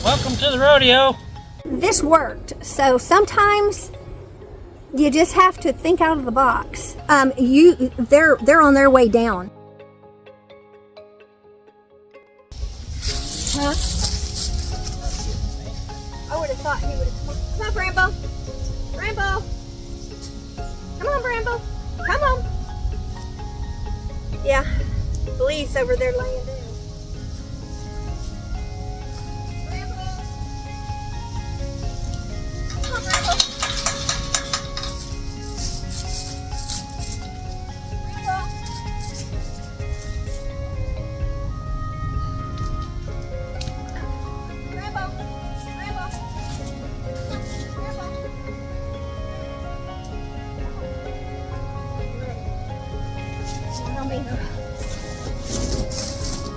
Welcome to the rodeo. This worked. So sometimes you just have to think out of the box. They're on their way down. Huh? I would have thought he would have. Come on, Brambo. Brambo. Come on, Brambo. Come on. Yeah, Lee's over there laying down.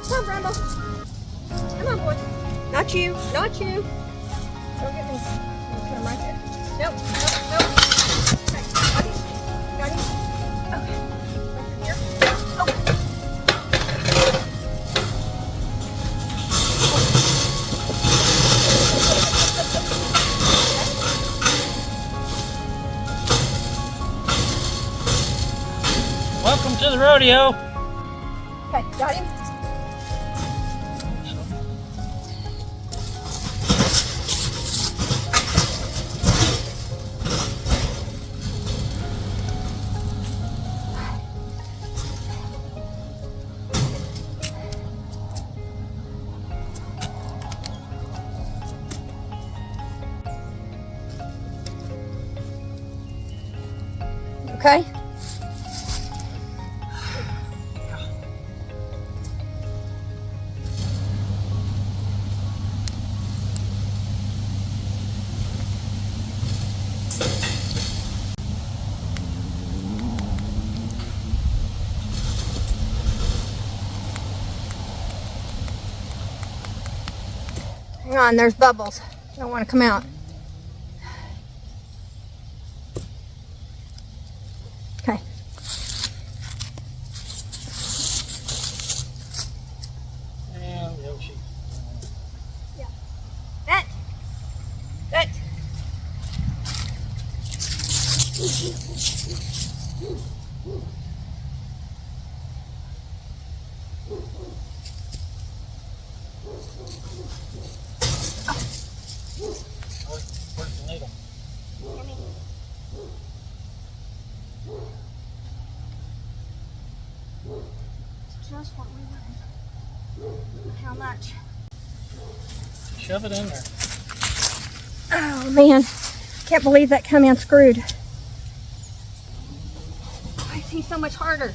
Come on, Bramble. Come on, boy. Not you. Not you. Don't get me. I'll put him right there. Nope. Nope. Nope. Okay. Got him. Got him. Okay. Over here. Oh. Welcome to the rodeo. Okay, got him. Okay. Hang on, there's bubbles. I don't want to come out. Okay. Yeah. That. Where's the needle? It's just what we wanted. How much? Shove it in there. Oh man, can't believe that come unscrewed. I see so much harder.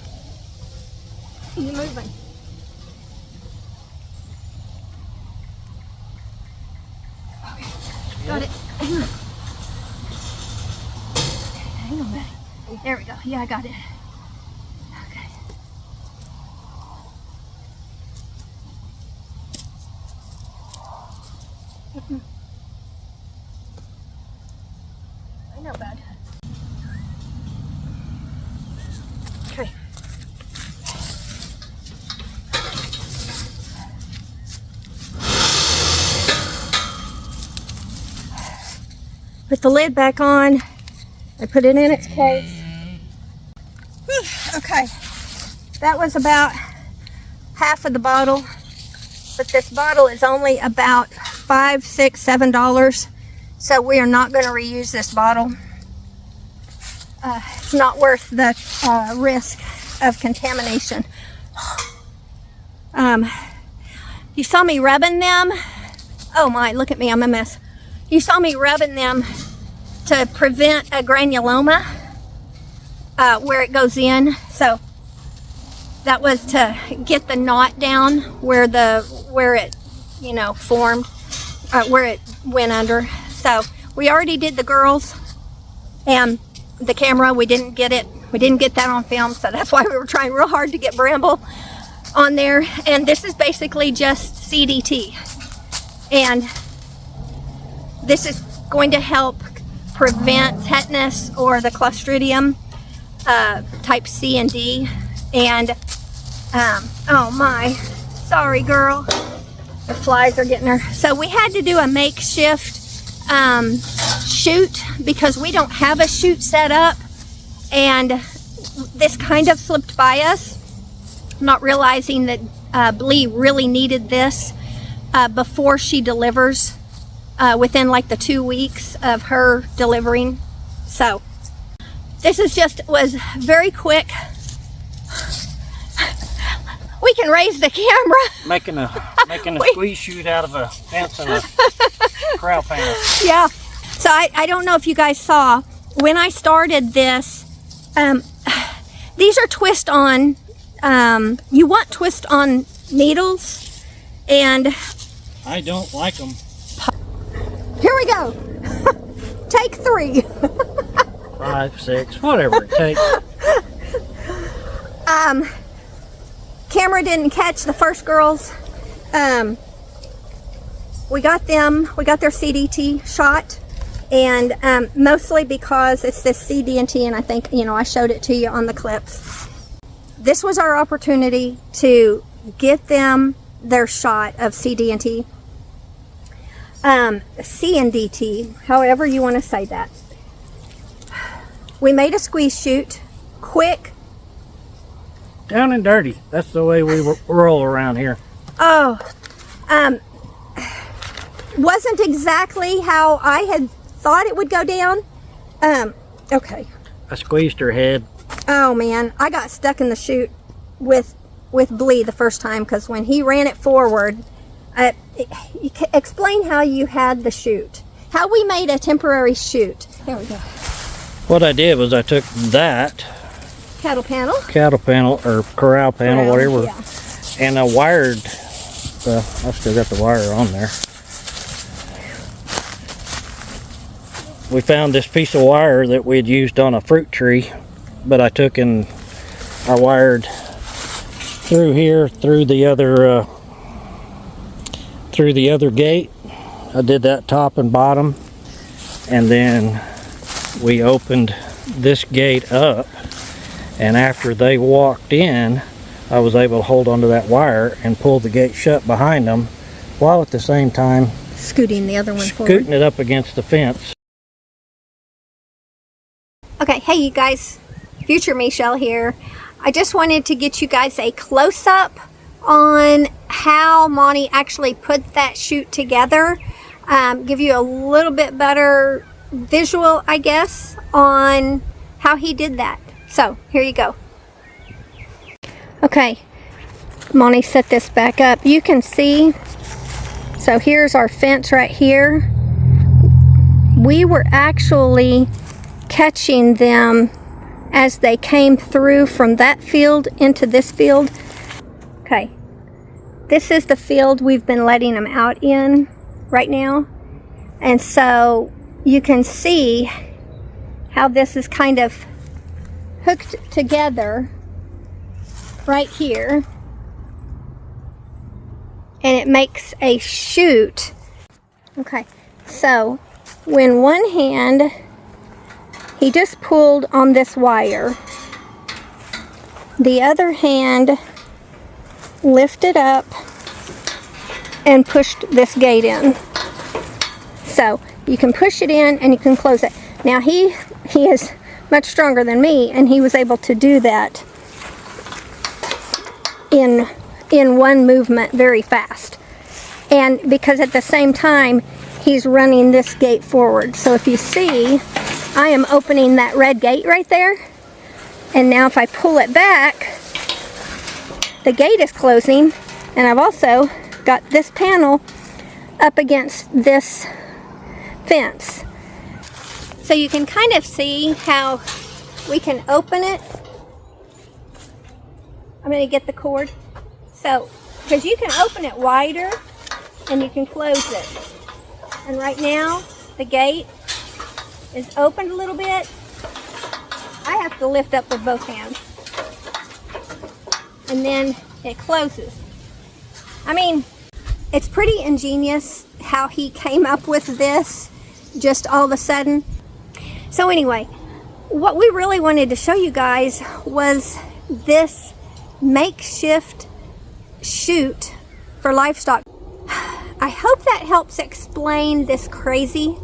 He's moving. Okay, got it. Hang on. Hang on, buddy. There we go. Yeah, I got it. Okay. I know, bud. Okay. Put the lid back on. I put it in its case. Whew, okay. That was about half of the bottle. But this bottle is only about $5, $6, $7. So we are not going to reuse this bottle. It's not worth the risk of contamination. You saw me rubbing them. Oh my, look at me, I'm a mess. You saw me rubbing them to prevent a granuloma where it goes in. So that was to get the knot down where it, you know, formed, where it went under. So we already did the girls and the camera. We didn't get that on film, so that's why we were trying real hard to get Bramble on there. And this is basically just CDT, and this is going to help prevent tetanus or the Clostridium type C and D. And oh my, sorry girl. The flies are getting her. So we had to do a makeshift chute because we don't have a chute set up, and this kind of slipped by us, not realizing that Blee really needed this before she delivers, within like the 2 weeks of her delivering. So this was very quick. We can raise the camera. Making a squeeze chute out of a fence and a corral panel. Yeah. So I don't know if you guys saw when I started this. These are twist on. You want twist on needles, and I don't like them. Here we go. Take 3. 5, 6, whatever it takes. Camera didn't catch the first girls. We got their CDT shot, and mostly because it's this CDT, and I think, I showed it to you on the clips. This was our opportunity to get them their shot of CDT, CNDT, however you want to say that. We made a squeeze chute, quick. Down and dirty. That's the way we roll around here. Oh, wasn't exactly how I had thought it would go down. Okay. I squeezed her head. Oh man, I got stuck in the chute with Blee the first time, because when he ran it forward, explain how you had the chute. How we made a temporary chute. There we go. What I did was I took that Cattle panel or corral panel, whatever, yeah, and I wired, well, I still got the wire on there. We found this piece of wire that we had used on a fruit tree, but I took and I wired through here, through the other gate. I did that top and bottom, and then we opened this gate up, and after they walked in, I was able to hold onto that wire and pull the gate shut behind them, while at the same time scooting the other one forward. Scooting it up against the fence. Okay, hey you guys, Future Michelle here. I just wanted to get you guys a close-up on how Monty actually put that chute together. Give you a little bit better visual, I guess, on how he did that. So, here you go. Okay, Monty set this back up. You can see, so here's our fence right here. We were actually catching them as they came through from that field into this field. Okay, this is the field we've been letting them out in right now, and so you can see how this is kind of hooked together right here, and it makes a chute. Okay, so when one hand he just pulled on this wire, the other hand lifted up and pushed this gate in. So you can push it in and you can close it. Now he is much stronger than me, and he was able to do that in one movement very fast. And because at the same time he's running this gate forward. So if you see, I am opening that red gate right there, and now if I pull it back, the gate is closing, and I've also got this panel up against this fence. So you can kind of see how we can open it. I'm going to get the cord. So, because you can open it wider and you can close it. And right now, the gate is opened a little bit. I have to lift up with both hands. And then it closes. I mean, it's pretty ingenious how he came up with this just all of a sudden. So anyway, what we really wanted to show you guys was this makeshift chute for livestock. I hope that helps explain this crazy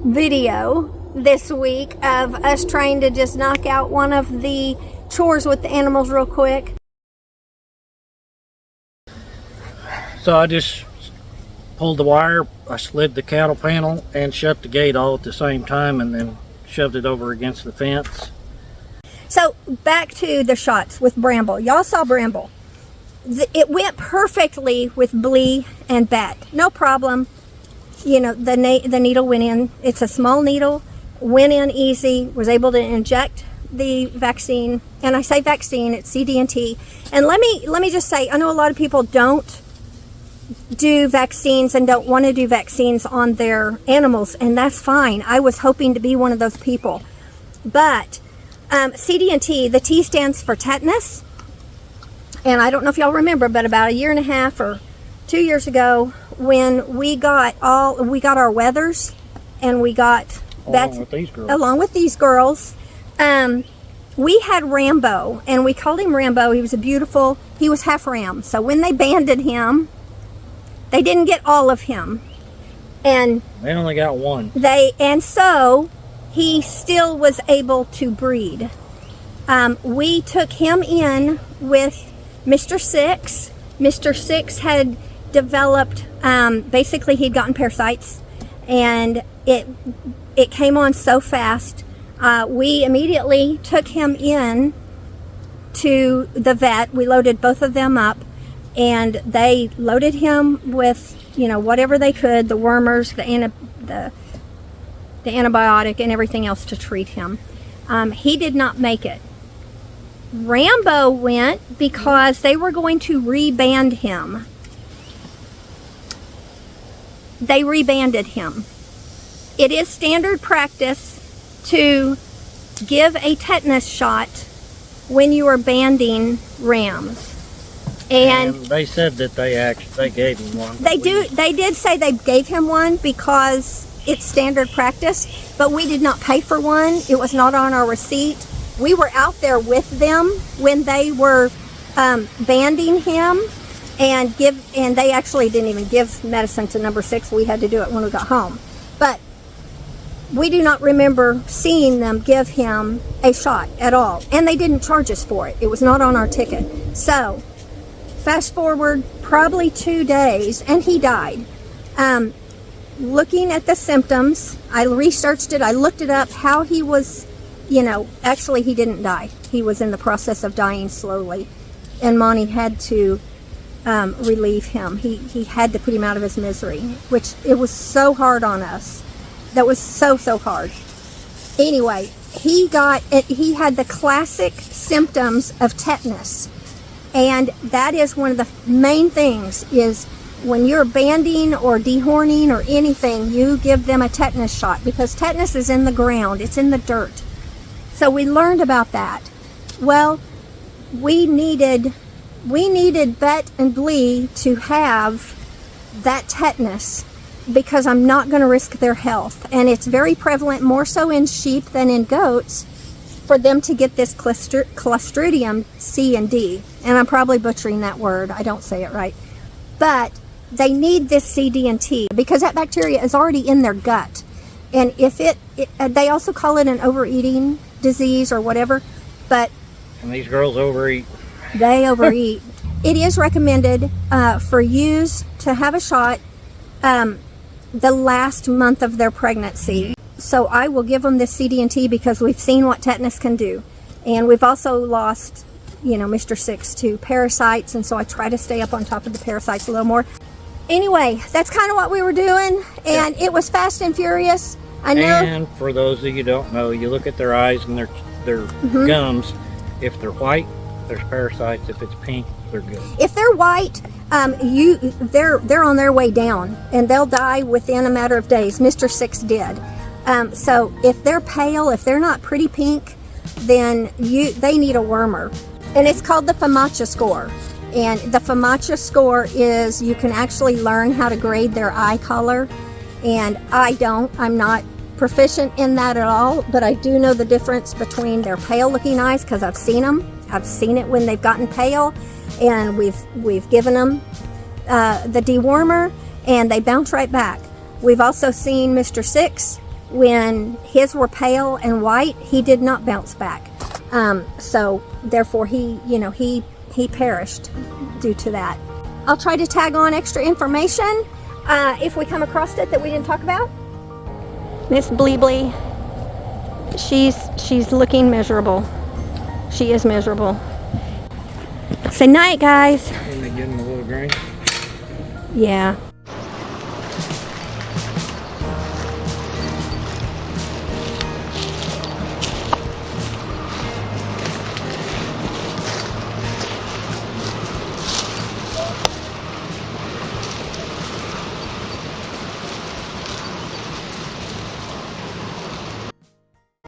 video this week of us trying to just knock out one of the chores with the animals real quick. So I just pulled the wire, I slid the cattle panel and shut the gate all at the same time, and then shoved it over against the fence. So back to the shots with Bramble. Y'all saw Bramble. It went perfectly with Blee and Bet. No problem. You know, the needle went in. It's a small needle, went in easy, was able to inject the vaccine. And I say vaccine, it's CD&T. And let me just say, I know a lot of people don't do vaccines and don't want to do vaccines on their animals, and that's fine. I was hoping to be one of those people. But CD&T, the T stands for tetanus. And I don't know if y'all remember, but about 1.5 years or 2 years ago, when we got our weathers, and we got along with these girls, we had Rambo, and we called him Rambo. He was half ram. So when they banded him, they didn't get all of him, and they only got one. So he still was able to breed. We took him in with Mr. Six. Mr. Six had developed, basically he'd gotten parasites, and it came on so fast. We immediately took him in to the vet. We loaded both of them up, and they loaded him with, you know, whatever they could, the wormers, the antibiotic, and everything else to treat him. He did not make it. Rambo went because they were going to reband him. They rebanded him. It is standard practice to give a tetanus shot when you are banding rams. And they said that they gave him one. They did say they gave him one because it's standard practice, but we did not pay for one. It was not on our receipt. We were out there with them when they were banding him, and they actually didn't even give medicine to number 6. We had to do it when we got home. But we do not remember seeing them give him a shot at all, and they didn't charge us for it. It was not on our ticket. So fast forward probably 2 days, and he died. Looking at the symptoms, I researched it, I looked it up, how he was, you know, actually he didn't die. He was in the process of dying slowly, and Monty had to relieve him. He had to put him out of his misery, which it was so hard on us. That was so hard. Anyway, he had the classic symptoms of tetanus. And that is one of the main things, is when you're banding or dehorning or anything, you give them a tetanus shot, because tetanus is in the ground, it's in the dirt. So we learned about that. Well, we needed Bet and Blee to have that tetanus, because I'm not going to risk their health. And it's very prevalent, more so in sheep than in goats, for them to get this Clostridium C and D. And I'm probably butchering that word. I don't say it right. But they need this CD&T because that bacteria is already in their gut. And if they also call it an overeating disease or whatever. But and these girls overeat. They overeat. It is recommended for ewes to have a shot the last month of their pregnancy. So I will give them this CD&T because we've seen what tetanus can do. And we've also lost, you know, Mr. Six to parasites, and so I try to stay up on top of the parasites a little more. Anyway, that's kind of what we were doing, and it was fast and furious. I know. And for those of you who don't know, you look at their eyes and their gums. If they're white, there's parasites. If it's pink, they're good. If they're white, they're on their way down, and they'll die within a matter of days. Mr. Six did. So if they're pale, if they're not pretty pink, then they need a wormer. And it's called the FAMACHA score. And the FAMACHA score is, you can actually learn how to grade their eye color. And I'm not proficient in that at all, but I do know the difference between their pale looking eyes, because I've seen them. I've seen it when they've gotten pale, and we've given them the dewormer, and they bounce right back. We've also seen Mr. Six, when his were pale and white, he did not bounce back. So therefore he perished due to that. I'll try to tag on extra information if we come across it that we didn't talk about. Miss Bleebly, she's looking miserable. She is miserable. Say night, guys. When they give them a little green. Yeah.